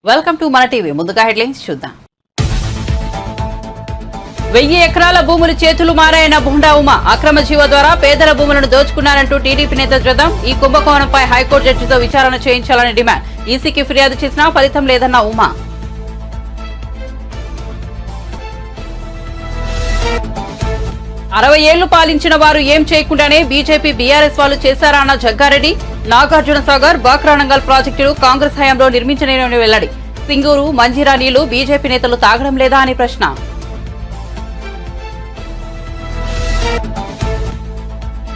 Welcome to మన TV. ముందుగా headlines చూద్దాం. 1000 ఎకరాల భూములు చేతులు మారాయన్న బుండా ఉమ. అక్రమ జీవో ద్వారా పేదల భూములను దోచుకున్నారంటూ టీడీపీ నేత జగన్. ఈ కుంభకోణంపై హైకోర్టు జడ్జితో విచారణ చేయించాలని డిమాండ్. ఈసీకి ఫిర్యాదు చేసినా ఫలితం లేదన్న ఉమ. అరవై ఏళ్లు పాలించిన వారు ఏం చేయకుండానే బీజేపీ బీఆర్ఎస్ వాళ్ళు చేశారా అన్న జగ్గారెడ్డి. నాగార్జున సాగర్ బాక్రానంగల్ ప్రాజెక్టులు కాంగ్రెస్ హయాంలో నిర్మించలేని వెల్లడి. సింగూరు మంజీరా నీళ్లు బీజేపీ నేతలు తాగడం లేదా అని ప్రశ్న.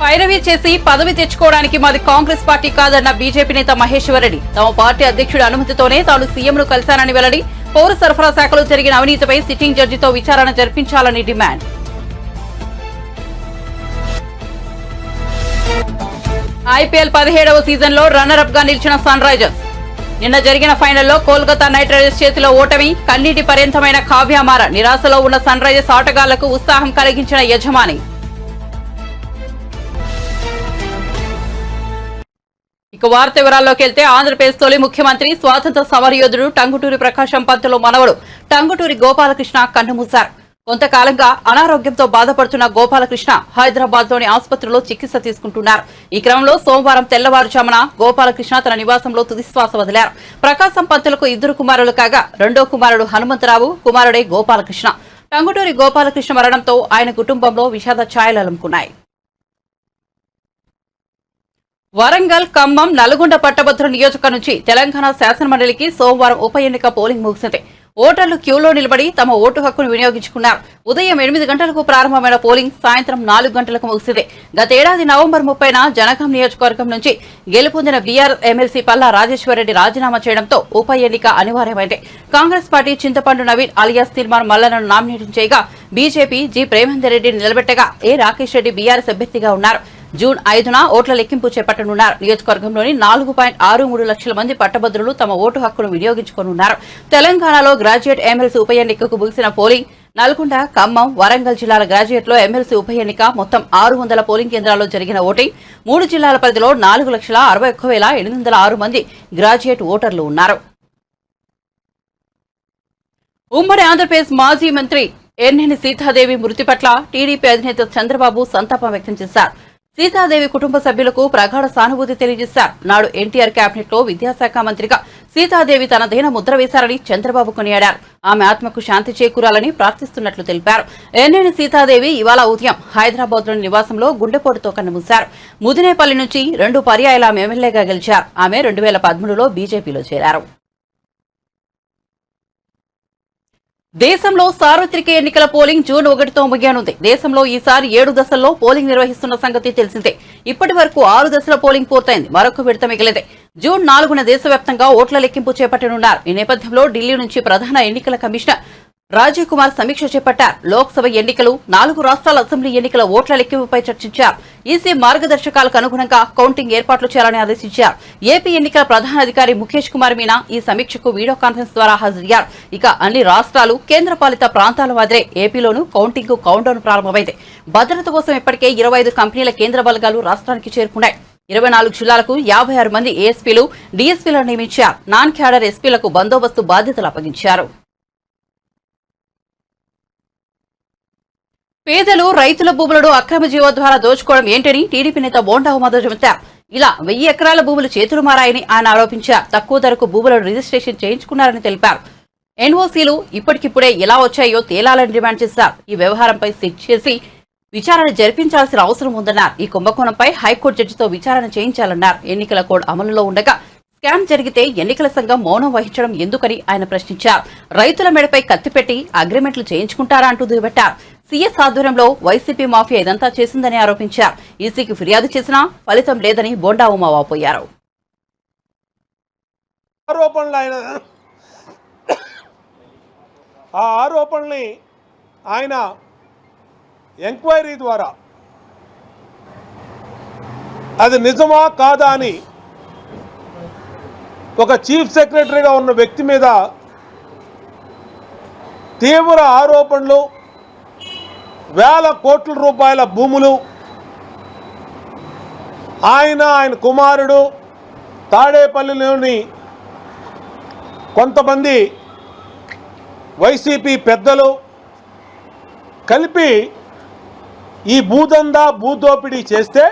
పైరవీ చేసి పదవి తెచ్చుకోవడానికి మాది కాంగ్రెస్ పార్టీ కాదన్న బీజేపీ నేత మహేశ్వర్ రెడ్డి. తమ పార్టీ అధ్యక్షుడి అనుమతితోనే తాను సీఎంను కలిశానని వెల్లడి. పౌర సరఫరా శాఖలో జరిగిన అవినీతిపై సిట్టింగ్ జడ్జితో విచారణ జరిపించాలని డిమాండ్. ఐపీఎల్ 17వ సీజన్లో రన్నర్ అప్ గా నిలిచిన సన్ రైజర్స్. నిన్న జరిగిన ఫైనల్లో కోల్కతా నైట్ రైడర్స్ చేతిలో ఓటమి. కన్నీటి పర్యంతమైన కావ్యమార. నిరాశలో ఉన్న సన్ రైజర్స్ ఆటగాళ్లకు ఉత్సాహం కలిగించిన యజమాని. ఇక వార్త వివరాల్లోకి వెళ్తే ఆంధ్రప్రదేశ్ తొలి ముఖ్యమంత్రి స్వాతంత్ర సమరయోధుడు టంగుటూరి ప్రకాశం పంతులు మనవడు టంగుటూరి గోపాలకృష్ణ కన్నుమూశారు. కొంతకాలంగా అనారోగ్యంతో బాధపడుతున్న గోపాలకృష్ణ హైదరాబాద్ లోని ఆసుపత్రిలో చికిత్స తీసుకుంటున్నారు. ఈ క్రమంలో సోమవారం తెల్లవారుజామున గోపాలకృష్ణ తన నివాసంలో తుదిశ్వాస వదిలారు. ప్రకాశం పంతులకు 2 కుమారులు కాగా రెండో కుమారుడు హనుమంతరావు, కుమారుడే గోపాలకృష్ణ. టంగుటూరి గోపాలకృష్ణ మరణంతో ఆయన కుటుంబంలో విషాద ఛాయలు అలుముకున్నాయి. వరంగల్, ఖమ్మం, నల్గొండ పట్టభద్రుల నియోజకవర్గం నుంచి తెలంగాణ శాసనమండలికి సోమవారం ఉప ఎన్నిక పోలింగ్ ముగిసింది. ఓటర్లు క్యూలో నిలబడి తమ ఓటు హక్కును వినియోగించుకున్నారు. ఉదయం 8 గంటలకు ప్రారంభమైన పోలింగ్ సాయంత్రం 4 గంటలకు ముగిసింది. గతేడాది నవంబర్ 30న జనగాం నియోజకవర్గం నుంచి గెలుపొందిన బీఆర్ఎస్ ఎమ్మెల్సీ పల్లా రాజేశ్వరరెడ్డి రాజీనామా చేయడంతో ఉప ఎన్నిక అనివార్యమైంది. కాంగ్రెస్ పార్టీ చింతపండు నవీన్ అలియాస్ తీర్మాన్ మల్లలను నామినేషన్ చేయగా బీజేపీ జి ప్రేమేందర్ రెడ్డిని నిలబెట్టగా ఏ రాకేష్ రెడ్డి బీఆర్ఎస్ అభ్యర్థిగా ఉన్నారు. జూన్ 5న ఓట్ల లెక్కింపు చేపట్టనున్నారు. నియోజకవర్గంలోని 4.63 లక్షల మంది పట్టభద్రులు తమ ఓటు హక్కును వినియోగించుకోనున్నారు. తెలంగాణలో గ్రాడ్యుయేట్ ఎమ్మెల్సీ ఉప ఎన్నికకు ముగిసిన పోలింగ్ నల్గొండ, ఖమ్మం, వరంగల్ జిల్లాల గ్రాడ్యుయేట్లో ఎమ్మెల్సీ ఉప ఎన్నిక మొత్తం 600 పోలింగ్ కేంద్రాల్లో జరిగిన ఓటింగ్. 3 జిల్లాల పరిధిలో 4,61,806 మంది గ్రాడ్యుయేట్ ఓటర్లు ఉన్నారు. ఉమ్మడి ఆంధ్రప్రదేశ్ మాజీ మంత్రి ఎర్నేని సీతాదేవి మృతి పట్ల టీడీపీ అధినేత చంద్రబాబు సంతాపం వ్యక్తం చేశారు. సీతాదేవి కుటుంబ సభ్యులకు ప్రగాఢ సానుభూతి తెలియజేశారు. నాడు ఎన్టీఆర్ కేబినెట్ లో విద్యాశాఖ మంత్రిగా సీతాదేవి తనదైన ముద్ర వేశారని చంద్రబాబు కొనియాడారు. ఆమె ఆత్మకు శాంతి చేకూరాలని ప్రార్థిస్తున్నట్లు తెలిపారు. ఎర్నేని సీతాదేవి ఇవాళ ఉదయం హైదరాబాద్ లోని నివాసంలో గుండెపోటుతో కన్నుమూశారు. ముదినేపల్లి నుంచి 2 పర్యాయాల ఆమె ఎమ్మెల్యేగా గెలిచారు. ఆమె 2013లో బీజేపీలో చేరారు. దేశంలో సార్వత్రిక ఎన్నికల పోలింగ్ జూన్ 1తో ముగియనుంది. దేశంలో ఈసారి 7 దశల్లో పోలింగ్ నిర్వహిస్తున్న సంగతి తెలిసిందే. ఇప్పటి వరకు 6 దశల పోలింగ్ పూర్తయింది. మరొక విడత మిగిలింది. జూన్ 4న దేశవ్యాప్తంగా ఓట్ల లెక్కింపు చేపట్టనున్నారు. ఈ నేపథ్యంలో ఢిల్లీ నుంచి ప్రధాన ఎన్నికల కమిషనర్ రాజీవ్ కుమార్ సమీక్ష చేపట్టారు. లోక్సభ ఎన్నికలు, 4 రాష్ట్రాల అసెంబ్లీ ఎన్నికల ఓట్ల లెక్కింపుపై చర్చించారు. ఈసీ మార్గదర్శకాలకు అనుగుణంగా కౌంటింగ్ ఏర్పాట్లు చేయాలని ఆదేశించారు. ఏపీ ఎన్నికల ప్రధాన అధికారి ముఖేష్ కుమార్ మీనా ఈ సమీక్షకు వీడియో కాన్ఫరెన్స్ ద్వారా హాజరయ్యారు. ఇక అన్ని రాష్ట్రాలు, కేంద్రపాలిత ప్రాంతాల మాదిరే ఏపీలోనూ కౌంటింగ్ కు కౌంట్డౌన్ ప్రారంభమైంది. భద్రత కోసం ఇప్పటికే 25 కంపెనీల కేంద్ర బలగాలు రాష్ట్రానికి చేరుకున్నాయి. 24 జిల్లాలకు 56 మంది ఏఎస్పీలు, డీఎస్పీలను నియమించారు. నాన్ క్యాడర్ ఎస్పీలకు బందోబస్తు బాధ్యతలు అప్పగించారు. పేదలు, రైతుల భూములను అక్రమ జీవో ద్వారా దోచుకోవడం ఏంటని టీడీపీ నేత బోండా ఉమ చెబుతారు. ఇలా 1000 ఎకరాల భూములు చేతులు మారాయని ఆయన ఆరోపించారు. తక్కువ ధరకు భూములను రిజిస్ట్రేషన్ చేయించుకున్నారని తెలిపారు. ఎన్ఓసీలు ఇప్పటికిప్పుడే ఎలా వచ్చాయో తేలాలని డిమాండ్ చేశారు. ఈ వ్యవహారంపై సిట్ చేసి విచారణ జరిపించాల్సిన అవసరం ఉందన్నారు. ఈ కుంభకోణంపై హైకోర్టు జడ్జితో విచారణ చేయించాలన్నారు. ఎన్నికల కోడ్ అమలులో ఉండగా స్కామ్ జరిగితే ఎన్నికల సంఘం మౌనం వహించడం ఎందుకని ఆయన ప్రశ్నించారు. రైతుల మెడపై కత్తిపెట్టి అగ్రిమెంట్లు చేయించుకుంటారా అంటూ దుయ్యబట్టారు. సీఎస్ ఆధ్వర్యంలో వైసీపీ మాఫియా ఇదంతా చేసిందని ఆరోపించారు. ఈసీకి ఫిర్యాదు చేసినా ఫలితం లేదని బోండా ఉమ వాపోయారు. ఆ ఆరోపణల్ని ఆయన ఎంక్వైరీ ద్వారా అది నిజమా కాదా అని ఒక చీఫ్ సెక్రటరీగా ఉన్న వ్యక్తి మీద తీవ్ర ఆరోపణలు, వేల కోట్ల రూపాయల భూములు, ఆయన కుమారుడు తాడేపల్లిలోని కొంతమంది వైసీపీ పెద్దలు కలిపి ఈ భూదందా భూదోపిడీ చేస్తే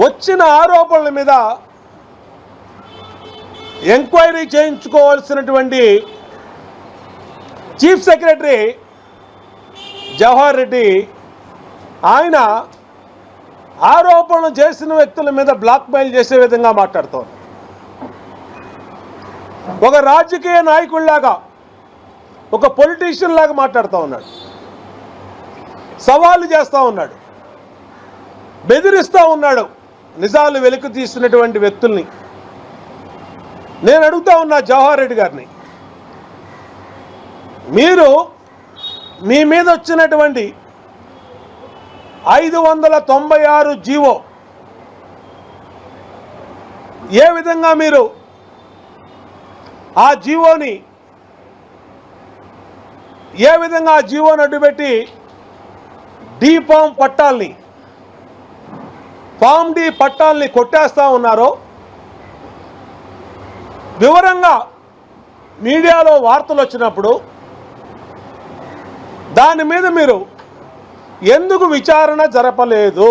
వచ్చిన ఆరోపణల మీద ఎంక్వైరీ చేయించుకోవాల్సినటువంటి చీఫ్ సెక్రటరీ జవహర్ రెడ్డి ఆయన ఆరోపణలు చేసిన వ్యక్తుల మీద బ్లాక్మెయిల్ చేసే విధంగా మాట్లాడుతోంది. ఒక రాజకీయ నాయకుడిలాగా, ఒక పొలిటీషియన్ లాగా మాట్లాడుతూ ఉన్నాడు, సవాళ్ళు చేస్తూ ఉన్నాడు, బెదిరిస్తూ ఉన్నాడు నిజాలు వెలికి తీసినటువంటి వ్యక్తుల్ని. నేను అడుగుతా ఉన్నా జవహర్ రెడ్డి గారిని, మీరు మీ మీద వచ్చినటువంటి 596 జీవో ఏ విధంగా మీరు ఆ జీవోని అడ్డుపెట్టి ఫామ్ డి పట్టాల్ని కొట్టేస్తా ఉన్నారో వివరంగా మీడియాలో వార్తలు వచ్చినప్పుడు దాని మీద మీరు ఎందుకు విచారణ జరపలేదు?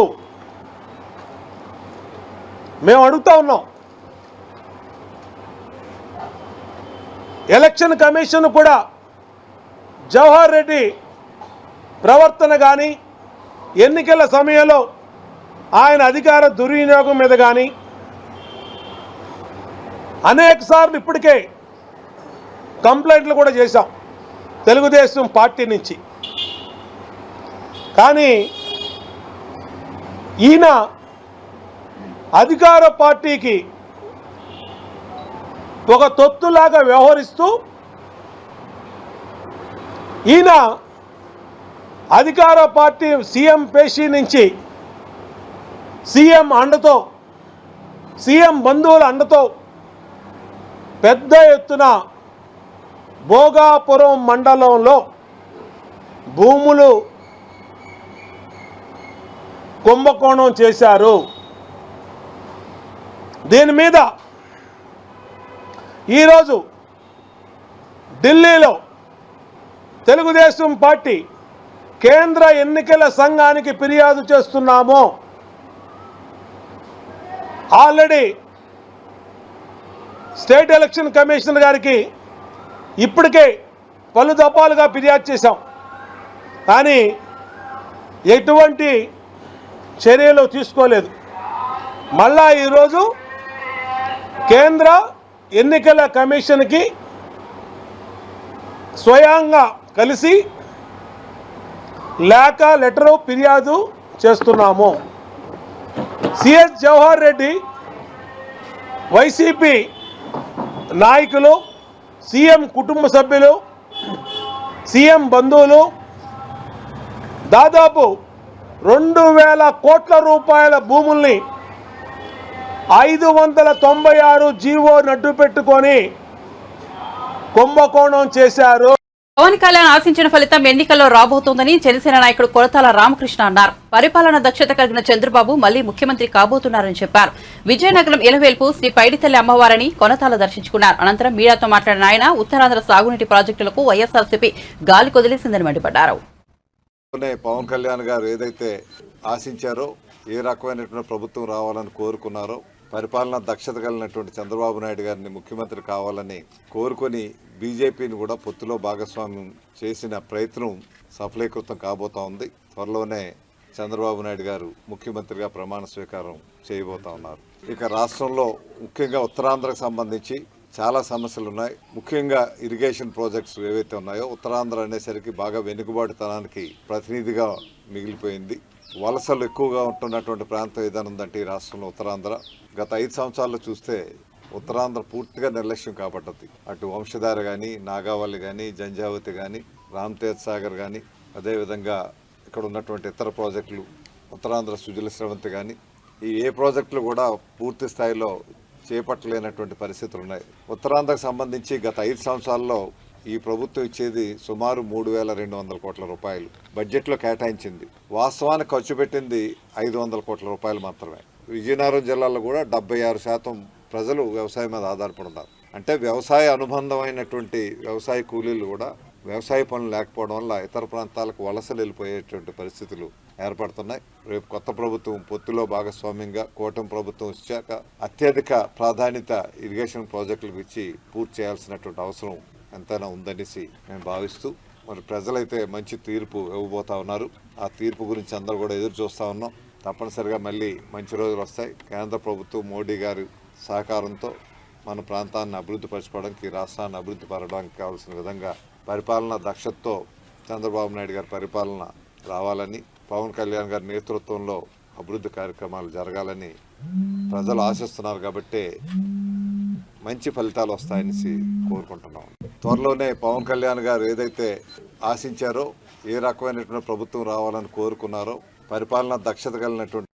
మేము అడుగుతా ఉన్నాం. ఎలక్షన్ కమిషన్ కూడా జవహర్ రెడ్డి ప్రవర్తన కానీ, ఎన్నికల సమయంలో ఆయన అధికార దుర్వినియోగం మీద కానీ అనేకసార్లు ఇప్పటికే కంప్లైంట్లు కూడా చేశాం తెలుగుదేశం పార్టీ నుంచి. కానీ ఈయన అధికార పార్టీకి ఒక తొత్తులాగా వ్యవహరిస్తూ ఈయన అధికార పార్టీ సీఎం పేషీ నుంచి సీఎం అండతో, సీఎం బంధువుల అండతో పెద్ద ఎత్తున భోగాపురం మండలంలో భూములు కుంభకోణం చేశారు. దీని మీద ఈరోజు ఢిల్లీలో తెలుగుదేశం పార్టీ కేంద్ర ఎన్నికల సంఘానికి ఫిర్యాదు చేస్తున్నాము. ఆల్రెడీ స్టేట్ ఎలక్షన్ కమిషనర్ గారికి ఇప్పటికే పలు దఫాలుగా ఫిర్యాదు చేశాం. కానీ ఎటువంటి చర్యలు తీసుకోలేదు. మళ్ళా ఈరోజు కేంద్ర ఎన్నికల కమిషన్కి స్వయంగా కలిసి లెటరు ఫిర్యాదు చేస్తున్నాము. సిఎస్ జవహర్ రెడ్డి, వైసీపీ నాయకులు, సీఎం కుటుంబ సభ్యులు, సీఎం బంధువులు దాదాపు 2000 కోట్ల రూపాయల భూముల్ని 596 జీవో నడ్డు పెట్టుకొని కుంభకోణం చేశారు. పవన్ కళ్యాణ్ ఆశించిన ఫలితం ఎన్నికల్లో రాబోతోందని జనసేన నాయకుడు కొరటాల రామకృష్ణ అన్నారు. పరిపాలన దక్షత కలిగిన చంద్రబాబు మళ్లీ ముఖ్యమంత్రి కాబోతున్నారని చెప్పారు. విజయనగరం ఇలవేల్పు శ్రీ పైడితల్లి అమ్మవారిని కొనతాల దర్శించుకున్నారు. అనంతరం మీడియాతో మాట్లాడిన ఆయన ఉత్తరాంధ్ర సాగునీటి ప్రాజెక్టులకు వైఎస్ఆర్సీపీ గాలి కొదిలేసిందని మండిపడ్డారు. పవన్ కళ్యాణ్ గారు ఏదైతే ఆశించారో, ఏ రకమైనటువంటి ప్రభుత్వం రావాలని కోరుకున్నారో, పరిపాలన దక్షత కలిగినటువంటి చంద్రబాబు నాయుడు గారిని ముఖ్యమంత్రి కావాలని కోరుకొని బీజేపీని కూడా పొత్తులో భాగస్వామ్యం చేసిన ప్రయత్నం సఫలీకృతం కాబోతా ఉంది. త్వరలోనే చంద్రబాబు నాయుడు గారు ముఖ్యమంత్రిగా ప్రమాణ స్వీకారం చేయబోతా ఉన్నారు. ఇక రాష్ట్రంలో ముఖ్యంగా ఉత్తరాంధ్రకు సంబంధించి చాలా సమస్యలు ఉన్నాయి. ముఖ్యంగా ఇరిగేషన్ ప్రాజెక్ట్స్ ఏవైతే ఉన్నాయో, ఉత్తరాంధ్ర అనేసరికి బాగా వెనుకబాటుతనానికి ప్రతినిధిగా మిగిలిపోయింది. వలసలు ఎక్కువగా ఉంటున్నటువంటి ప్రాంతం ఏదైనా ఉందంటే ఈ రాష్ట్రంలో ఉత్తరాంధ్ర. గత 5 సంవత్సరాల్లో చూస్తే ఉత్తరాంధ్ర పూర్తిగా నిర్లక్ష్యం కాబట్టది. అటు వంశధార కానీ, నాగావళి కానీ, జంజావతి కానీ, రామ్తేజ్ సాగర్ కానీ, అదేవిధంగా ఇక్కడ ఉన్నటువంటి ఇతర ప్రాజెక్టులు, ఉత్తరాంధ్ర సుజల స్రవంతి కానీ, ఈ ఏ ప్రాజెక్టులు కూడా పూర్తి స్థాయిలో చేపట్టలేనటువంటి పరిస్థితులు ఉన్నాయి. ఉత్తరాంధ్రకు సంబంధించి గత 5 సంవత్సరాల్లో ఈ ప్రభుత్వం ఇచ్చేది సుమారు 3200 కోట్ల రూపాయలు బడ్జెట్లో కేటాయించింది. వాస్తవానికి ఖర్చు పెట్టింది 500 కోట్ల రూపాయలు మాత్రమే. విజయనగరం జిల్లాలో కూడా 76% ప్రజలు వ్యవసాయం మీద ఆధారపడి ఉన్నారు. అంటే వ్యవసాయ అనుబంధమైనటువంటి వ్యవసాయ కూలీలు కూడా వ్యవసాయ పనులు లేకపోవడం వల్ల ఇతర ప్రాంతాలకు వలసలు వెళ్ళిపోయేటువంటి పరిస్థితులు ఏర్పడుతున్నాయి. రేపు కొత్త ప్రభుత్వం పొత్తులో భాగస్వామ్యంగా కూటమి ప్రభుత్వం వచ్చాక అత్యధిక ప్రాధాన్యత ఇరిగేషన్ ప్రాజెక్టులకు ఇచ్చి పూర్తి చేయాల్సినటువంటి అవసరం ఎంతైనా ఉందనేసి మేము భావిస్తూ మరి ప్రజలైతే మంచి తీర్పు ఇవ్వబోతా ఉన్నారు. ఆ తీర్పు గురించి అందరూ కూడా ఎదురు చూస్తూ ఉన్నాం. తప్పనిసరిగా మళ్ళీ మంచి రోజులు వస్తాయి. కేంద్ర ప్రభుత్వం మోడీ గారి సహకారంతో మన ప్రాంతాన్ని అభివృద్ధి పరచుకోవడానికి, రాష్ట్రాన్ని అభివృద్ధి పరచడానికి కావాల్సిన విధంగా పరిపాలన దక్షతతో చంద్రబాబు నాయుడు గారి పరిపాలన రావాలని, పవన్ కళ్యాణ్ గారి నేతృత్వంలో అభివృద్ధి కార్యక్రమాలు జరగాలని ప్రజలు ఆశిస్తున్నారు. కాబట్టి మంచి ఫలితాలు వస్తాయని కోరుకుంటున్నాం. త్వరలోనే పవన్ కళ్యాణ్ గారు ఏదైతే ఆశించారో, ఏ రకమైనటువంటి ప్రభుత్వం రావాలని కోరుకున్నారో, పరిపాలన దక్షత కలిగినటువంటి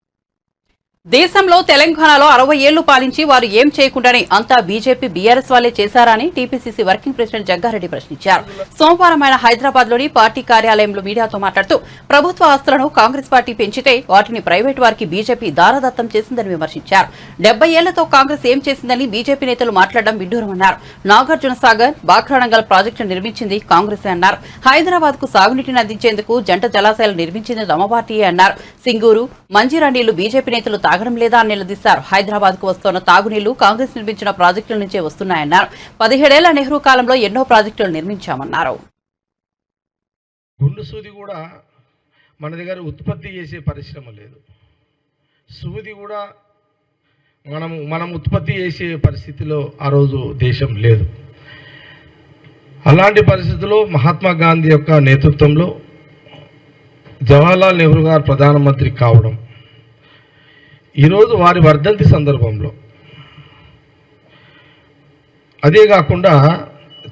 దేశంలో తెలంగాణలో 60 ఏళ్లు పాలించి వారు ఏం చేయకుండానే అంతా బీజేపీ బీఆర్ఎస్ వాళ్లే చేశారని టీపీసీసీ వర్కింగ్ ప్రెసిడెంట్ జగ్గారెడ్డి ప్రశ్నించారు. సోమవారం ఆయన హైదరాబాద్ లోని పార్టీ కార్యాలయంలో మీడియాతో మాట్లాడుతూ ప్రభుత్వ ఆస్తులను కాంగ్రెస్ పార్టీ పెంచితే వాటిని ప్రైవేటు వారికి బీజేపీ దారాదత్తం చేసిందని విమర్శించారు. 70 ఏళ్లతో కాంగ్రెస్ ఏం చేసిందని బీజేపీ నేతలు మాట్లాడడం విడ్డూరమన్నారు. నాగార్జున సాగర్, బాక్రానంగల్ ప్రాజెక్టు నిర్మించింది కాంగ్రెసే అన్నారు. హైదరాబాద్ కు సాగునీటిని అందించేందుకు జంట జలాశయాలు నిర్మించింది తమ పార్టీయే అన్నారు. సింగూరు, మంజీరా నీళ్లు బీజేపీ నేతలు తాగడం లేదా అని నిలదీశారు. హైదరాబాద్ కు వస్తున్న తాగునీళ్లు కాంగ్రెస్ నిర్మించిన ప్రాజెక్టుల నుంచే వస్తున్నాయన్నారు. 17 ఏళ్ల నెహ్రూ కాలంలో ఎన్నో ప్రాజెక్టులు నిర్మించామన్నారు. గుండు సూది కూడా మన దగ్గర ఉత్పత్తి చేసే పరిశ్రమ లేదు. సూది కూడా మనం ఉత్పత్తి చేసే పరిస్థితిలో ఆ రోజు దేశం లేదు. అలాంటి పరిస్థితుల్లో మహాత్మా గాంధీ యొక్క నేతృత్వంలో జవహర్లాల్ నెహ్రూ గారు ప్రధానమంత్రి కావడం, ఈరోజు వారి వర్ధంతి సందర్భంలో, అదే కాకుండా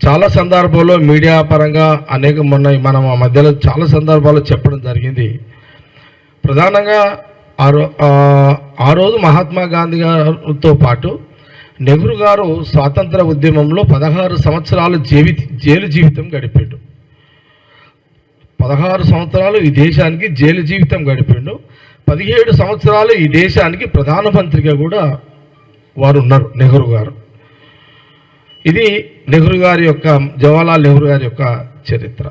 చాలా సందర్భాల్లో మీడియా పరంగా మనం మధ్యలో చాలా సందర్భాల్లో చెప్పడం జరిగింది. ప్రధానంగా ఆ రోజు మహాత్మా గాంధీ గారితో పాటు నెహ్రూ గారు స్వాతంత్ర ఉద్యమంలో 16 సంవత్సరాలు జైలు జీవితం గడిపాడు. 16 సంవత్సరాలు ఈ దేశానికి జైలు జీవితం గడిపాడు. 17 సంవత్సరాలు ఈ దేశానికి ప్రధానమంత్రిగా కూడా వారు ఉన్నారు నెహ్రూ గారు. ఇది నెహ్రూ గారి యొక్క, జవహర్లాల్ నెహ్రూ గారి యొక్క చరిత్ర.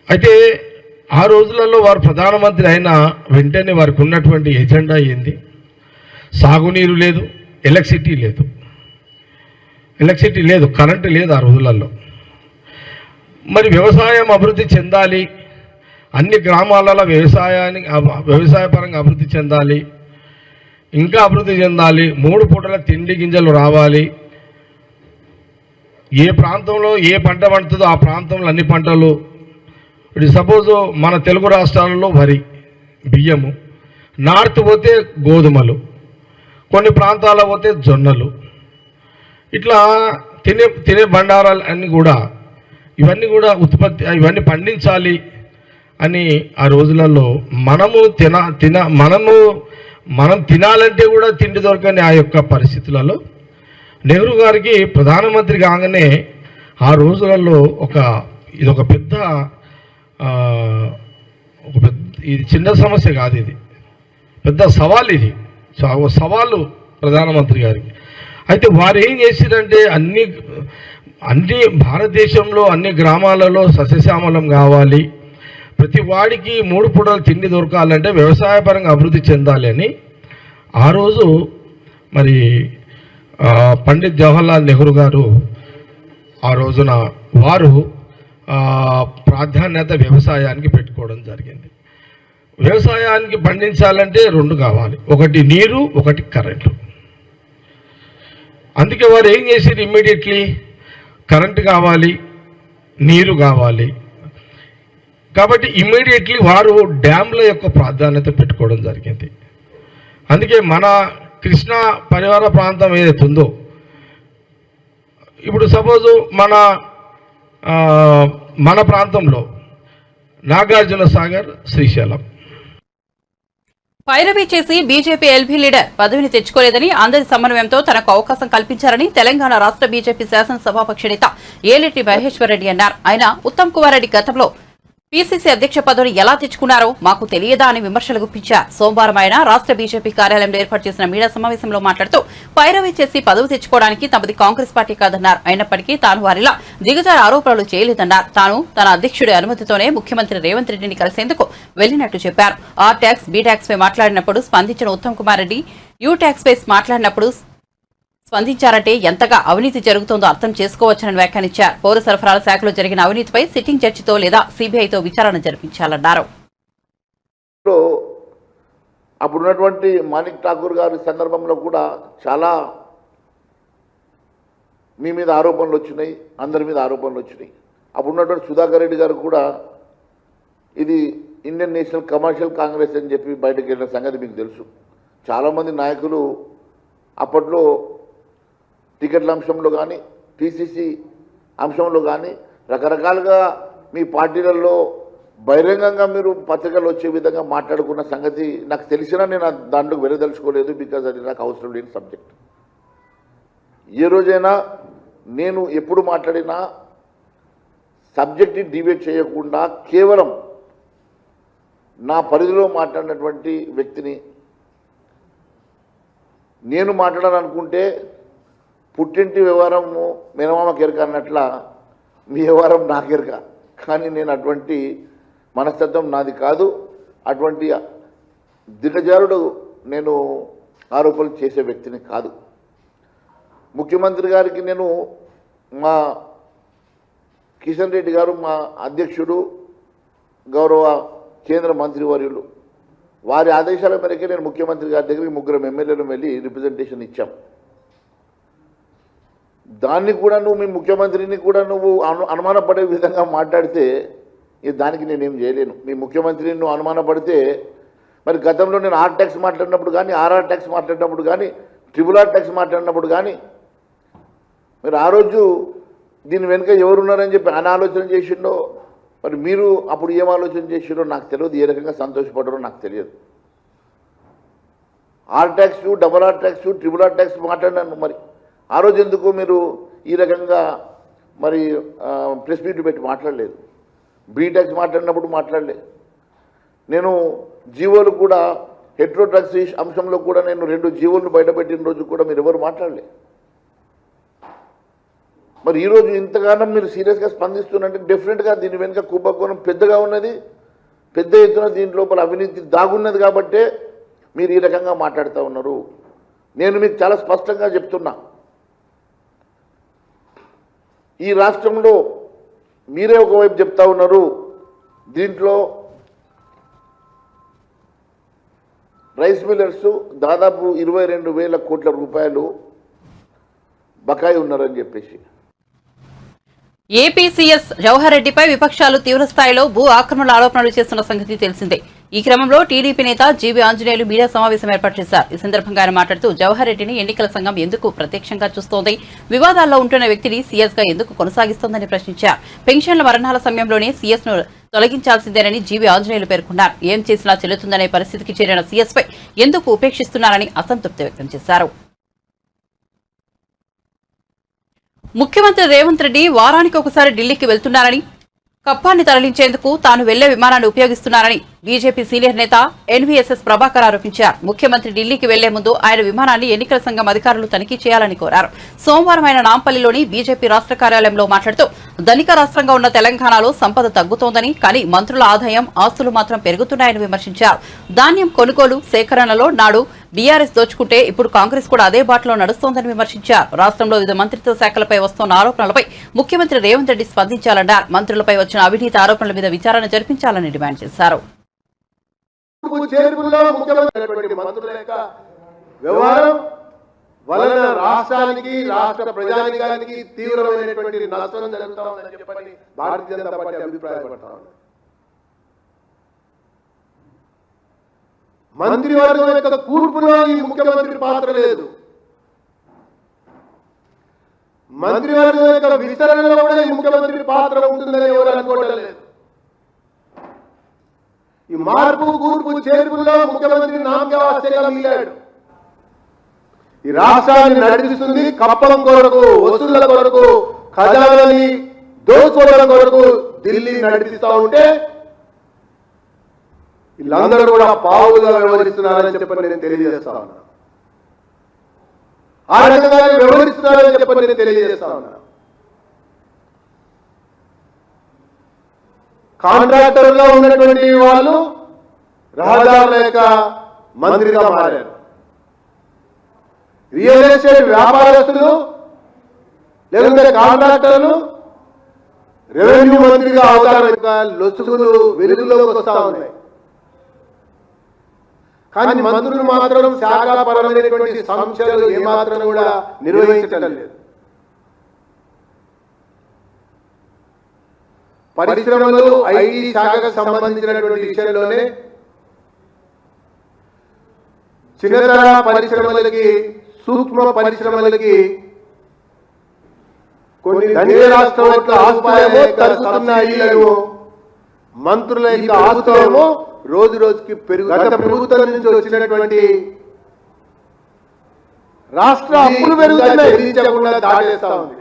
అయితే ఆ రోజులలో వారు ప్రధానమంత్రి అయిన వెంటనే వారికి ఉన్నటువంటి ఎజెండా ఏంది? సాగునీరు లేదు, ఎలక్ట్రిసిటీ లేదు, కరెంటు లేదు ఆ రోజులలో. మరి వ్యవసాయం అభివృద్ధి చెందాలి, అన్ని గ్రామాలలో వ్యవసాయపరంగా అభివృద్ధి చెందాలి, ఇంకా అభివృద్ధి చెందాలి, 3 పూటల తిండి గింజలు రావాలి, ఏ ప్రాంతంలో ఏ పంట పండుతుందో ఆ ప్రాంతంలో అన్ని పంటలు. ఇప్పుడు సపోజు మన తెలుగు రాష్ట్రాలలో వరి, బియ్యము, నార్త్ పోతే గోధుమలు, కొన్ని ప్రాంతాల్లో పోతే జొన్నలు, ఇట్లా తినే బండారాలు అన్నీ కూడా, ఇవన్నీ కూడా ఇవన్నీ పండించాలి అని ఆ రోజులలో మనం తినాలంటే కూడా తిండి దొరకని ఆ యొక్క పరిస్థితులలో నెహ్రూ గారికి ప్రధానమంత్రి కాగానే ఆ రోజులలో ఇదొక పెద్ద ఇది చిన్న సమస్య కాదు, ఇది పెద్ద సవాల్. ఇది సవాలు ప్రధానమంత్రి గారికి. అయితే వారు ఏం చేసిరంటే అన్ని భారతదేశంలో అన్ని గ్రామాలలో సస్యశ్యామలం కావాలి, ప్రతి వాడికి 3 పూటల తిండి దొరకాలంటే వ్యవసాయపరంగా అభివృద్ధి చెందాలి అని ఆ రోజు మరి పండిత్ జవహర్లాల్ నెహ్రూ గారు ఆ రోజున వారు ప్రాధాన్యత వ్యవసాయానికి పెట్టుకోవడం జరిగింది. వ్యవసాయానికి పండించాలంటే 2 కావాలి, ఒకటి నీరు, ఒకటి కరెంటు. అందుకే వారు ఏం చేశారు, ఇమ్మీడియట్లీ కరెంటు కావాలి, నీరు కావాలి కాబట్టి ఇమ్మీడియట్లీ వారు డ్యామ్ల యొక్క ప్రాధాన్యత పెట్టుకోవడం జరిగింది. అందుకే మన కృష్ణా పరివార ప్రాంతం ఏదైతే ఉందో, ఇప్పుడు సపోజు మన ప్రాంతంలో నాగార్జున సాగర్, శ్రీశైలం. పైరవీ చేసి బీజేపీ ఎల్బీ లీడర్ పదవిని తెచ్చుకోలేదని, అందరి సమన్వయంతో తనకు అవకాశం కల్పించారని తెలంగాణ రాష్ట్ర బీజేపీ శాసనసభాపక్ష నేత ఏలేటి మహేశ్వర్ రెడ్డి అన్నారు. ఆయన ఉత్తమ్ కుమార్ రెడ్డి గతంలో పీసీసీ అధ్యక్ష పదవిని ఎలా తెచ్చుకున్నారో మాకు తెలియదా అని విమర్శలు గుప్పించారు. సోమవారం ఆయన రాష్ట్ర బీజేపీ కార్యాలయంలో ఏర్పాటు చేసిన మీడియా సమావేశంలో మాట్లాడుతూ పైరవీ చేసి పదవి తెచ్చుకోవడానికి తమది కాంగ్రెస్ పార్టీ కాదన్నారు. అయినప్పటికీ తాను వారిలా దిగజారు ఆరోపణలు చేయలేదన్నారు. తాను తన అధ్యక్షుడి అనుమతితోనే ముఖ్యమంత్రి రేవంత్ రెడ్డిని కలిసేందుకు వెళ్లినట్టు చెప్పారు. ఆర్ ట్యాక్స్, బీ ట్యాక్స్ పై మాట్లాడినప్పుడు స్పందించిన ఉత్తమ్ కుమార్ రెడ్డి యూ ట్యాక్స్ పై మాట్లాడినప్పుడు స్పందించారంటే ఎంతగా అవినీతి జరుగుతోందో అర్థం చేసుకోవచ్చని వ్యాఖ్యానించారు. పౌర సరఫరాల శాఖలో జరిగిన అవినీతిపై సిట్టింగ్ జడ్జితో లేదా సీబీఐతో విచారణ జరిపించాలన్నారు. అప్పుడున్నటువంటి మాణిక్ ఠాకూర్ గారి సందర్భంలో కూడా చాలా మీ మీద ఆరోపణలు వచ్చినాయి, అందరి మీద ఆరోపణలు వచ్చినాయి. అప్పుడున్నటువంటి సుధాకర్ రెడ్డి గారు కూడా ఇది ఇండియన్ నేషనల్ కమర్షియల్ కాంగ్రెస్ అని చెప్పి బయటకు వెళ్ళిన సంగతి మీకు తెలుసు. చాలామంది నాయకులు అప్పట్లో టికెట్ల అంశంలో కానీ పీసీసీ అంశంలో కానీ రకరకాలుగా మీ పార్టీలలో బహిరంగంగా మీరు పత్రికలు వచ్చే విధంగా మాట్లాడుకున్న సంగతి నాకు తెలిసినా నేను దాంట్లో వెలదలుచుకోలేదు. బికాజ్ అది నాకు అవసరం లేని సబ్జెక్ట్. ఏ రోజైనా నేను ఎప్పుడు మాట్లాడినా సబ్జెక్ట్ని డిబేట్ చేయకుండా కేవలం నా పరిధిలో మాట్లాడినటువంటి వ్యక్తిని నేను మాట్లాడాలనుకుంటే పుట్టింటి వ్యవహారము మేనమామ కెరక అన్నట్ల మీ వ్యవహారం నా కెరక. కానీ నేను అటువంటి మనస్తత్వం నాది కాదు. అటువంటి దిగజారుడు నేను ఆరోపణలు చేసే వ్యక్తిని కాదు. ముఖ్యమంత్రి గారికి నేను మా కిషన్ రెడ్డి గారు మా అధ్యక్షుడు గౌరవ కేంద్ర మంత్రివర్యులు వారి ఆదేశాల మేరకే నేను ముఖ్యమంత్రి గారి దగ్గరికి 3 ఎమ్మెల్యేలు వెళ్ళి రిప్రజెంటేషన్ ఇచ్చాం. దాన్ని కూడా నువ్వు మీ ముఖ్యమంత్రిని కూడా నువ్వు అనుమానపడే విధంగా మాట్లాడితే దానికి నేనేం చేయలేను. మీ ముఖ్యమంత్రిని నువ్వు అనుమానపడితే మరి గతంలో నేను ఆర్ ట్యాక్స్ మాట్లాడినప్పుడు కానీ ఆర్ఆర్ ట్యాక్స్ మాట్లాడినప్పుడు కానీ RRR ట్యాక్స్ మాట్లాడినప్పుడు కానీ మరి ఆ రోజు దీని వెనుక ఎవరున్నారని చెప్పి ఆయన ఆలోచన చేసిండో మరి మీరు అప్పుడు ఏం ఆలోచన చేసిండో నాకు తెలియదు. ఏ రకంగా సంతోషపడ్డారో నాకు తెలియదు. R tax, RRR tax, RRR tax మాట్లాడినాను. మరి ఆ రోజు ఎందుకు మీరు ఈ రకంగా మరి ప్రెస్ మీట్ పెట్టి మాట్లాడలేదు? బీ ట్యాక్స్ మాట్లాడినప్పుడు మాట్లాడలేదు. నేను జీవోలు కూడా హెట్రో డ్రగ్స్ అంశంలో కూడా నేను 2 జీవోలను బయటపెట్టిన రోజు కూడా మీరు ఎవరు మాట్లాడలేదు. మరి ఈరోజు ఇంతగానో మీరు సీరియస్గా స్పందిస్తున్నట్టే డెఫినెట్గా దీని వెనుక కుంభకోణం పెద్దగా ఉన్నది, పెద్ద ఎత్తున దీని లోపల అవినీతి దాగున్నది కాబట్టే మీరు ఈ రకంగా మాట్లాడుతూ ఉన్నారు. నేను మీకు చాలా స్పష్టంగా చెప్తున్నా, ఈ రాష్ట్రంలో మీరే ఒకవైపు చెప్తా ఉన్నారు దీంట్లో రైస్ మిల్లర్స్ దాదాపు 22,000 కోట్ల రూపాయలు బకాయి ఉన్నారని చెప్పేసి. ఏపీ సీఎస్ జవహర్ రెడ్డిపై విపక్షాలు తీవ్రస్థాయిలో భూ ఆక్రమణల ఆరోపణలు చేస్తున్న సంగతి తెలిసిందే. ఈ క్రమంలో టీడీపీ నేత జీవీ ఆంజనేయులు మీడియా సమావేశం ఏర్పాటు చేశారు. ఈ సందర్భంగా ఆయన మాట్లాడుతూ జవహర్ రెడ్డిని ఎన్నికల సంఘం ఎందుకు ప్రత్యక్షంగా చూస్తోంది, వివాదాల్లో ఉంటున్న వ్యక్తిని సీఎస్ గా ఎందుకు కొనసాగిస్తోందని ప్రశ్నించారు. పెన్షన్ల మరణాల సమయంలోనే సీఎస్ ను తొలగించాల్సిందేనని జీవీ ఆంజనేయులు పేర్కొన్నారు. ఏం చేసినా చెల్లుతుందనే పరిస్థితికి చేరిన సీఎస్ పై ఎందుకు ఉపేక్షిస్తున్నారని అసంతృప్తి వ్యక్తం చేశారు. ముఖ్యమంత్రి రేవంత్ రెడ్డి వారానికి ఒకసారి ఢిల్లీకి వెళ్తున్నారని, కప్పాన్ని తరలించేందుకు తాను వెళ్లే విమానాన్ని ఉపయోగిస్తున్నారని బీజేపీ సీనియర్ నేత ఎన్వీఎస్ఎస్ ప్రభాకర్ ఆరోపించారు. ముఖ్యమంత్రి ఢిల్లీకి వెళ్లే ముందు ఆయన విమానాన్ని ఎన్నికల సంఘం అధికారులు తనిఖీ చేయాలని కోరారు. సోమవారం ఆయన నాంపల్లిలోని బీజేపీ రాష్ట్ర కార్యాలయంలో మాట్లాడుతూ ధనిక రాష్ట్రంగా ఉన్న తెలంగాణలో సంపద తగ్గుతోందని, కానీ మంత్రుల ఆదాయం, ఆస్తులు మాత్రం పెరుగుతున్నాయని విమర్శించారు. ధాన్యం కొనుగోలు, సేకరణలో నాడు బీఆర్ఎస్ దోచుకుంటే ఇప్పుడు కాంగ్రెస్ కూడా అదే బాటలో నడుస్తోందని విమర్శించారు. రాష్ట్రంలో వివిధ మంత్రిత్వ శాఖలపై వస్తున్న ఆరోపణలపై ముఖ్యమంత్రి రేవంత్ రెడ్డి స్పందించాలన్నారు. మంత్రులపై వచ్చిన అవినీతి ఆరోపణల మీద విచారణ జరిపించాలని డిమాండ్ చేశారు. వలన రాష్ట్రానికి, రాష్ట్ర ప్రజానికానికి తీవ్రమైనటువంటి నష్టం జరుగుతా ఉందని చెప్పని భారతీయ జనతా పార్టీ అభిప్రాయపడతా ఉంది. మంత్రివర్గం యొక్క కూర్పులో ఈ ముఖ్యమంత్రి పాత్ర లేదు. మంత్రివర్గం యొక్క విస్తరణలో కూడా ఈ ముఖ్యమంత్రి పాత్ర ఉంటుందని ఎవరు అనుకోవడం లేదు. ఈ మార్పు, కూర్పు, చేర్పుల్లో ముఖ్యమంత్రి నామకే వాస్తేగా మిగిలాడు. ఈ రాష్ట్రాన్ని నడిపిస్తుంది కప్పం కొరకు, వసూళ్ల కొరకు, ఖజానాని దోచుకోవడం కొరకు ఢిల్లీ నడిపిస్తా ఉంటే వీళ్ళందరూ కూడా పావులుగా వ్యవహరిస్తున్నారని చెప్పని నేను తెలియజేస్తా ఉన్నా. ఆ రకంగా వ్యవహరిస్తున్నారని చెప్పని నేను తెలియజేస్తా ఉన్నా. కాంట్రాక్టర్గా ఉన్నటువంటి వాళ్ళు రహదారుల యొక్క మంత్రిగా మారారు. రియల్ ఎస్టేట్ వ్యాపారస్తులు లేదంటే కాంట్రాక్టర్లు రెవెన్యూ మంత్రిగా అవుతారు. లొసుగులు వెలుగులోకి వస్తా ఉన్నాయి. కానీ మంత్రులు మాత్రం శాఖాపరమైనటువంటి సంస్థలు ఏమాత్రం కూడా నిర్వహించడం లేదు. పరిశ్రమలు ఐటీ శాఖకు సంబంధించినటువంటి విషయంలోనే చిన్నతర పరిశ్రమలకి, సూక్ష్మ పరిశ్రమలకి కొన్ని ధనిక రాష్ట్రాల యొక్క ఆదాయము తగ్గుతున్నాయి. మంత్రుల యొక్క ఆదాయము రోజు రోజుకి గత ప్రభుత్వం నుంచి వచ్చినటువంటి రాష్ట్ర అప్పులు పెరుగుతున్నాయి, దాటేస్తా ఉంది.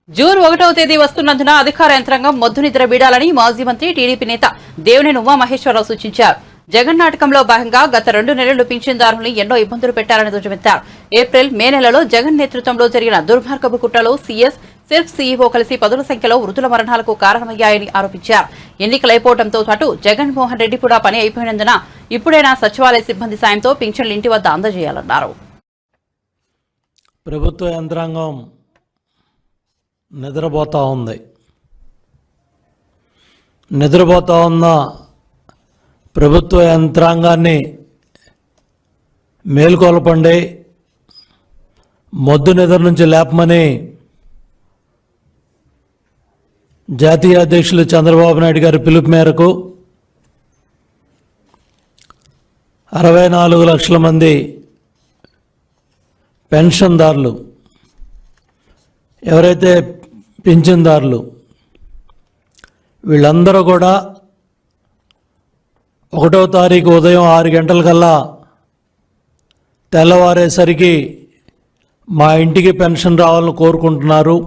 జూన్ 1వ తేదీ వస్తున్నందున అధికార యంత్రాంగం మొద్దు నిద్ర వీడాలని మాజీ మంత్రి టీడీపీ నేత దేవినేని ఉమామహేశ్వరరావు సూచించారు. జగన్ నాటకంలో భాగంగా గత 2 నెలలు పింఛన్దారుల్ని ఎన్నో ఇబ్బందులు పెట్టారని ధ్వజమెత్తారు. ఏప్రిల్, మే నెలలో జగన్ నేతృత్వంలో జరిగిన దుర్మార్గపు కుట్రలో సీఎస్, సెల్ఫ్ సీఈఓ కలిసి పదుల సంఖ్యలో వృద్ధుల మరణాలకు కారణమయ్యాయని ఆరోపించారు. ఎన్నికలైపోవడంతో పాటు జగన్మోహన్ రెడ్డి కూడా పని అయిపోయినందున ఇప్పుడైనా సచివాలయ సిబ్బంది సాయంతో పింఛన్లు ఇంటి వద్ద అందజేయాలన్నారు. ప్రభుత్వ యంత్రాంగం నిద్రపోతూ ఉంది. నిద్రపోతూ ఉన్న ప్రభుత్వ యంత్రాంగాన్ని మేల్కొల్పండి, మొద్దు నిద్ర నుంచి లేపమని జాతీయ అధ్యక్షులు చంద్రబాబు నాయుడు గారి పిలుపు మేరకు 64 లక్షల మంది పెన్షన్దారులు, ఎవరైతే పింఛన్దారులు వీళ్ళందరూ కూడా 1వ తారీఖు ఉదయం 6 గంటలకల్లా తెల్లవారేసరికి మా ఇంటికి పెన్షన్ రావాలని కోరుకుంటున్నారు.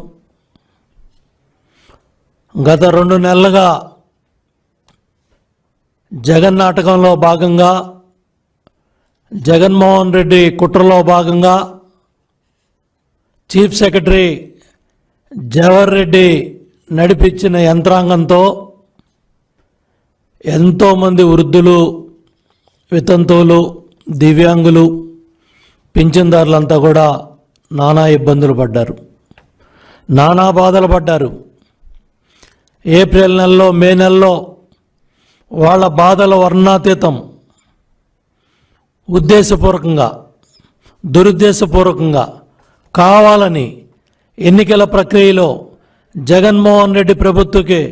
గత 2 నెలలుగా జగన్ నాటకంలో భాగంగా, జగన్మోహన్ రెడ్డి కుట్రలో భాగంగా చీఫ్ సెక్రటరీ జవహర్ రెడ్డి నడిపించిన యంత్రాంగంతో ఎంతోమంది వృద్ధులు, వితంతువులు, దివ్యాంగులు, పింఛన్దారులంతా కూడా నానా ఇబ్బందులు పడ్డారు, నానా బాధలు పడ్డారు. ఏప్రిల్ నెలలో, మే నెలలో వాళ్ళ బాధల వర్ణాతీతం. ఉద్దేశపూర్వకంగా, దురుద్దేశపూర్వకంగా, కావాలని ఎన్నికల ప్రక్రియలో జగన్మోహన్ రెడ్డి ప్రభుత్వకి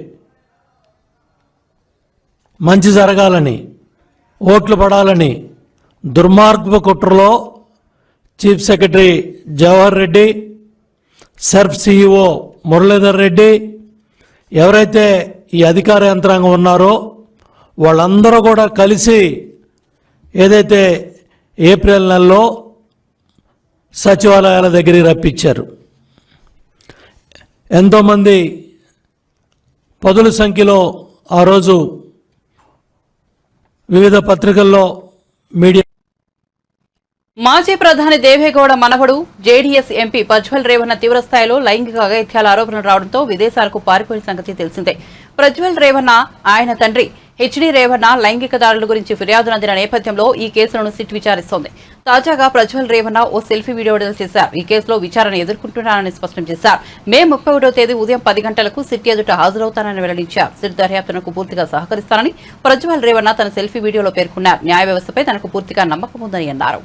మంచి జరగాలని, ఓట్లు పడాలని దుర్మార్గపు కుట్రలో chief secretary Jawahar Reddy, SERP CEO Muralidhar Reddy, ఎవరైతే ఈ అధికార యంత్రాంగం ఉన్నారో వాళ్ళందరూ కూడా కలిసి ఏదైతే ఏప్రిల్ నెలలో సచివాలయాల దగ్గరికి రప్పించారు. ఎంతోమంది పదుల సంఖ్యలో ఆ రోజు వివిధ పత్రికల్లో, మీడియా. మాజీ ప్రధాని దేవేగౌడ మనవడు జేడీఎస్ ఎంపీ ప్రజ్వల్ రేవణ్ణ తీవ్రస్థాయిలో లైంగిక అఘాయిత్యాల ఆరోపణలు రావడంతో విదేశాలకు పారిపోయిన సంగతి తెలిసిందే. ప్రజ్వల్ రేవణ్ణ ఆయన తండ్రి హెచ్డీ రేవణ్ణ లైంగిక దాడుల గురించి ఫిర్యాదు అందిన నేపథ్యంలో ఈ కేసులను సిట్ విచారిస్తోంది. తాజాగా ప్రజ్వల్ రేవణ్ణ ఓ సెల్ఫీ వీడియో విడుదల చేశారు. ఈ కేసులో విచారణ ఎదుర్కొంటున్నారని స్పష్టం చేశారు. మే 31వ తేదీ ఉదయం 10 గంటలకు సిట్ ఎదుట హాజరవుతానని వెల్లడించారు. సిట్ దర్యాప్తునకు పూర్తిగా సహకరిస్తానని ప్రజ్వల్ రేవణ్ణ తన సెల్ఫీ వీడియోలో పేర్కొన్నారు. న్యాయ వ్యవస్థపై తనకు పూర్తిగా నమ్మకం ఉందని అన్నారు.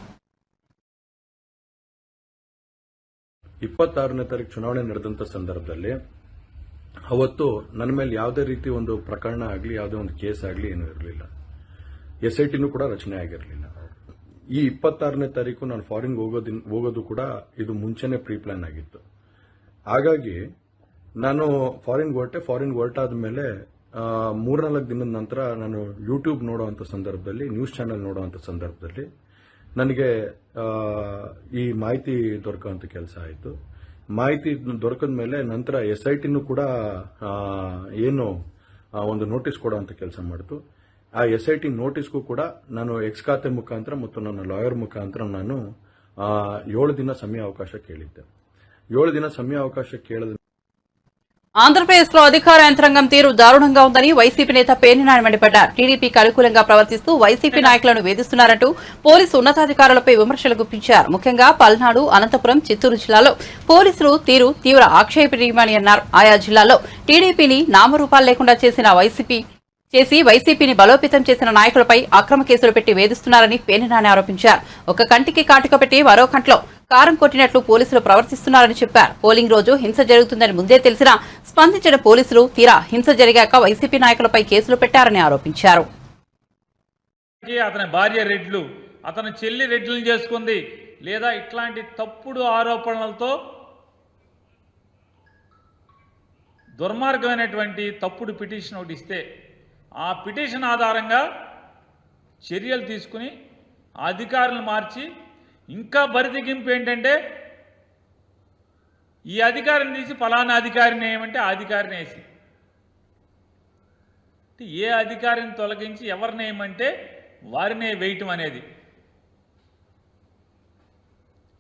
26ನೇ ತಾರೀಕು ಚುನಾವಣೆ ನಡೆದಂತ ಸಂದರ್ಭದಲ್ಲಿ ಅವತ್ತು ನನ್ನ ಮೇಲೆ ಯಾವುದೇ ರೀತಿ ಒಂದು ಪ್ರಕರಣ ಆಗಲಿ, ಯಾವುದೇ ಒಂದು ಕೇಸ್ ಆಗಲಿ ಏನೂ ಇರಲಿಲ್ಲ. SITನೂ ಕೂಡ ರಚನೆ ಆಗಿರಲಿಲ್ಲ. ಈ 26ನೇ ತಾರೀಕು ನಾನು ಫಾರಿನ್ ಹೋಗೋದು ಕೂಡ ಇದು ಮುಂಚೆನೆ ಪ್ರೀ ಪ್ಲಾನ್ ಆಗಿತ್ತು. ಹಾಗಾಗಿ ನಾನು ಫಾರಿನ್ ಹೊರಟಾದ ಮೇಲೆ 3-4 ದಿನದ ನಂತರ ನಾನು ಯೂಟ್ಯೂಬ್ ನೋಡುವಂತ ಸಂದರ್ಭದಲ್ಲಿ, ನ್ಯೂಸ್ ಚಾನೆಲ್ ನೋಡುವಂತ ಸಂದರ್ಭದಲ್ಲಿ ನನಗೆ ಈ ಮಾಹಿತಿ ದೊರಕುವಂತ ಕೆಲಸ ಆಯಿತು. ಮಾಹಿತಿ ದೊರಕದ ಮೇಲೆ ನಂತರ SITನೂ ಕೂಡ ಏನು ಒಂದು ನೋಟಿಸ್ ಕೊಡುವಂತ ಕೆಲಸ ಮಾಡಿತು. ಆ SIT ನೋಟಿಸ್ಗೂ ಕೂಡ ನಾನು ಎಕ್ಸ್ ಖಾತೆ ಮುಖಾಂತರ ಮತ್ತು ನನ್ನ ಲಾಯರ್ ಮುಖಾಂತರ ನಾನು 7 ದಿನ ಸಮಯಾವಕಾಶ ಕೇಳಿದ್ದೆ. 7 ದಿನ ಸಮಯಾವಕಾಶ ಕೇಳಿದ ఆంధ్రప్రదేశ్లో అధికార యంత్రాంగం తీరు దారుణంగా ఉందని వైసీపీ నేత పేర్నినాని మండిపడ్డారు. టీడీపీకి అనుకూలంగా ప్రవర్తిస్తూ వైసీపీ నాయకులను వేధిస్తున్నారంటూ పోలీసు ఉన్నతాధికారులపై విమర్శలు గుప్పించారు. ముఖ్యంగా పల్నాడు, అనంతపురం, చిత్తూరు జిల్లాలో పోలీసులు తీరు తీవ్ర ఆక్షేపణీయమని అన్నారు. ఆయా జిల్లాల్లో టీడీపీని నామరూపాలు లేకుండా వైసీపీని బలోపేతం చేసిన నాయకులపై అక్రమ కేసులు పెట్టి వేధిస్తున్నారని పేర్నినాని ఆరోపించారు. ఒక కంటికి కాటుక పెట్టి మరో కంట్లో కారం కొట్టినట్లు పోలీసులు ప్రవర్తిస్తున్నారని చెప్పారు. పోలింగ్ రోజు హింస జరుగుతుందని ముందే తెలిసినా స్పందించిన పోలీసులు తీరా హింస జరిగాక వైసీపీ నాయకులపై కేసులు పెట్టారని ఆరోపించారు. అతని భార్య రెడ్లు, అతని చెల్లి రెడ్లను చేసుకుంది, లేదా ఇట్లాంటి తప్పుడు ఆరోపణలతో దుర్మార్గమైనటువంటి తప్పుడు పిటిషన్ ఒకటి ఇస్తే ఆ పిటిషన్ ఆధారంగా చర్యలు తీసుకుని అధికారులను మార్చి ఇంకా బరితెగింపు ఏంటంటే ఈ అధికారిని తీసి ఫలానా అధికారిని ఏమంటే ఆ అధికారిని వేసి ఏ అధికారిని తొలగించి ఎవరిని ఏమంటే వారినే వేయటం అనేది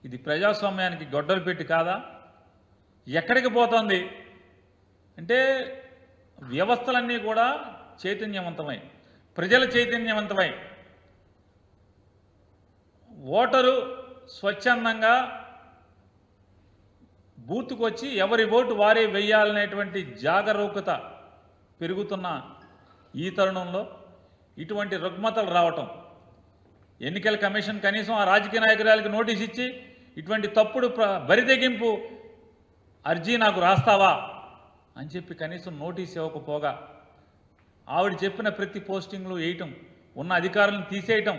ఇది ప్రజాస్వామ్యానికి గొడ్డలు పెట్టి కాదా? ఎక్కడికి పోతుంది అంటే వ్యవస్థలన్నీ కూడా చైతన్యవంతమై, ప్రజల చైతన్యవంతమై, ఓటరు స్వచ్ఛందంగా బూత్కు వచ్చి ఎవరి ఓటు వారే వేయాలనేటువంటి జాగరూకత పెరుగుతున్న ఈ తరుణంలో ఇటువంటి రుగ్మతలు రావటం, ఎన్నికల కమిషన్ కనీసం ఆ రాజకీయ నాయకురాలకు నోటీస్ ఇచ్చి ఇటువంటి తప్పుడు బరితెగింపు అర్జీ నాకు రాస్తావా అని చెప్పి కనీసం నోటీస్ ఇవ్వకపోగా ఆవిడ చెప్పిన ప్రతి పోస్టింగ్లు వేయటం, ఉన్న అధికారులను తీసేయటం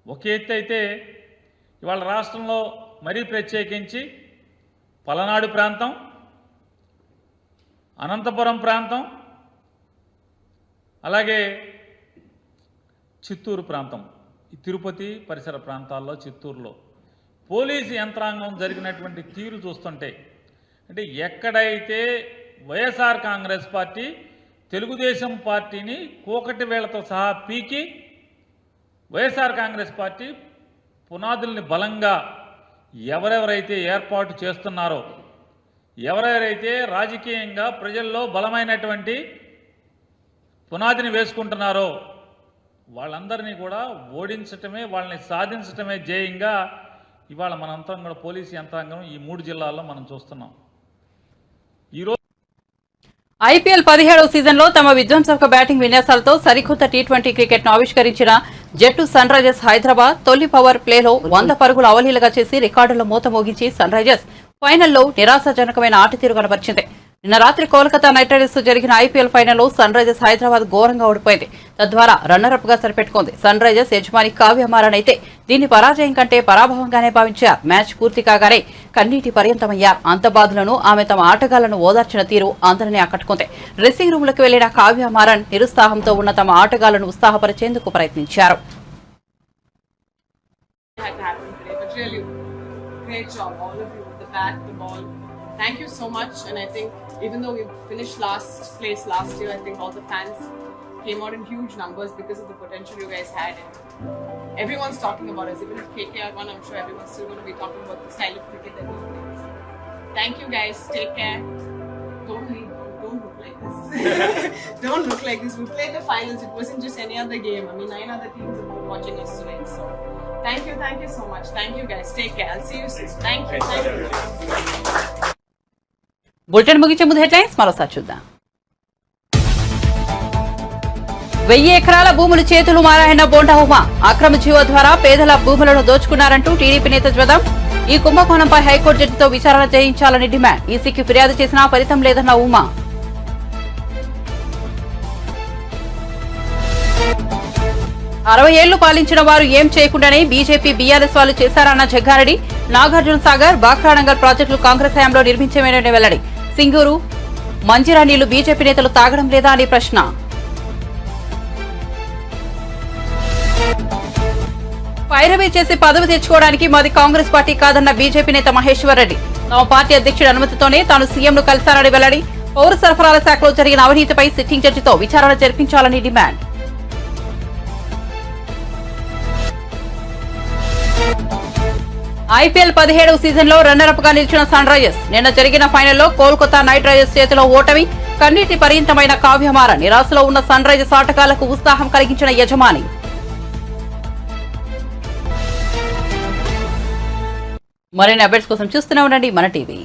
ఒక ఎత్తు అయితే, ఇవాళ రాష్ట్రంలో మరీ ప్రత్యేకించి పలనాడు ప్రాంతం, అనంతపురం ప్రాంతం, అలాగే చిత్తూరు ప్రాంతం, ఈ తిరుపతి పరిసర ప్రాంతాల్లో, చిత్తూరులో పోలీసు యంత్రాంగం జరిగినటువంటి తీరు చూస్తుంటే అంటే ఎక్కడైతే వైఎస్ఆర్ కాంగ్రెస్ పార్టీ తెలుగుదేశం పార్టీని కూకటి వేళ్లతో సహా పీకి వైఎస్ఆర్ కాంగ్రెస్ పార్టీ పునాదుల్ని బలంగా ఎవరెవరైతే ఏర్పాటు చేస్తున్నారో, ఎవరెవరైతే రాజకీయంగా ప్రజల్లో బలమైనటువంటి పునాదిని వేసుకుంటున్నారో వాళ్ళందరినీ కూడా ఓడించటమే, వాళ్ళని సాధించటమే ధ్యేయంగా ఇవాళ మనంతా కూడా పోలీసు యంత్రాంగం ఈ 3 జిల్లాల్లో మనం చూస్తున్నాం. ఐపీఎల్ 17వ సీజన్లో తమ విధ్వంసక బ్యాటింగ్ విన్యాసాలతో సరికొత్త టీ20 క్రికెట్ను ఆవిష్కరించిన జట్టు సన్ రైజర్స్ హైదరాబాద్ తొలి పవర్ ప్లేలో 100 పరుగులు అవలీలగా చేసి రికార్డుల మూత మోగించి సన్ రైజర్స్ ఫైనల్లో నిరాశాజనకమైన ఆటతీరు కనబరిచింది. నిన్న రాత్రి కోల్కతా నైట్ రైడర్స్ జరిగిన ఐపీఎల్ ఫైనల్లో సన్ రైజర్స్ హైదరాబాద్ ఘోరంగా ఓడిపోయింది. తద్వారా రన్నరప్ గా సరిపెట్టుకుంది. సన్ రైజర్స్ యజమాని కావ్య మారన్ అయితే దీన్ని పరాజయం కంటే పరాభవంగానే భావించారు. మ్యాచ్ పూర్తి కాగానే కన్నీటి పర్యంతమయ్యారు. అంతబాదులను ఆమె తమ ఆటగాళ్లను ఓదార్చిన తీరు అందరినీ ఆకట్టుకుంది. డ్రెస్సింగ్ రూమ్లకు వెళ్లిన కావ్య మారన్ నిరుత్సాహంతో ఉన్న తమ ఆటగాళ్లను ఉత్సాహపరిచేందుకు ప్రయత్నించారు. Thank you so much, and I think even though we finished last place last year, I think all the fans came out in huge numbers because of the potential you guys had, and everyone's talking about us. Even if KKR won, I'm sure everyone's still going to be talking about the style of cricket that we play. Thank you guys, take care. Don't look like this. Don't look like this. We played the finals. It wasn't just any other game. I mean, 9 other teams are watching us tonight. So thank you so much. Thank you guys, take care. I'll see you soon. Thank you. Bulletin ముగించే ముందు headlines మరోసారి చూద్దాం. 1000 ఎకరాల భూములు చేతులు మారాయన్న బోండా ఉమా. అక్రమ GO ద్వారా పేదల భూములను దోచుకున్నారంటూ టీడీపీ నేత ధ్వజం. ఈ కుంభకోణంపై హైకోర్టు జడ్జితో విచారణ చేయించాలని డిమాండ్. ఈసీకి ఫిర్యాదు చేసినా ఫలితం లేదన్న ఉమా. 60 ఏళ్లు పాలించిన వారు ఏం చేయకుండానే బీజేపీ బీఆర్ఎస్ వాళ్ళు చేశారన్న జగ్గారెడ్డి. నాగార్జున సాగర్, బాక్రానంగల్ ప్రాజెక్టులు కాంగ్రెస్ హయాంలో నిర్మించమని వెల్లడి. సింగూరు, మంజిరా నీళ్లు బీజేపీ నేతలు తాగడం లేదా అని ప్రశ్న. పైరవీ చేసి పదవి తెచ్చుకోవడానికి మాది కాంగ్రెస్ పార్టీ కాదన్న బీజేపీ నేత మహేశ్వర్ రెడ్డి. తమ పార్టీ అధ్యక్షుడి అనుమతితోనే తాను సీఎంను కలిశారని వెల్లడి. పౌర సరఫరాల శాఖలో జరిగిన అవినీతిపై సిట్టింగ్ జడ్జితో విచారణ జరిపించాలని డిమాండ్. ఐపీఎల్ 17వ సీజన్లో రన్నరప్ గా నిలిచిన సన్ రైజర్స్ నిన్న జరిగిన ఫైనల్లో కోల్కతా నైట్ రైడర్స్ చేతిలో ఓటమి, కన్నీటి పర్యంతమైన కావ్యమార. నిరాశలో ఉన్న సన్ రైజర్స్ ఆటగాళ్లకు ఉత్సాహం కలిగించిన యజమాని. మరిన్ని అప్డేట్స్ కోసం చూస్తూనే ఉండండి మన టీవీ.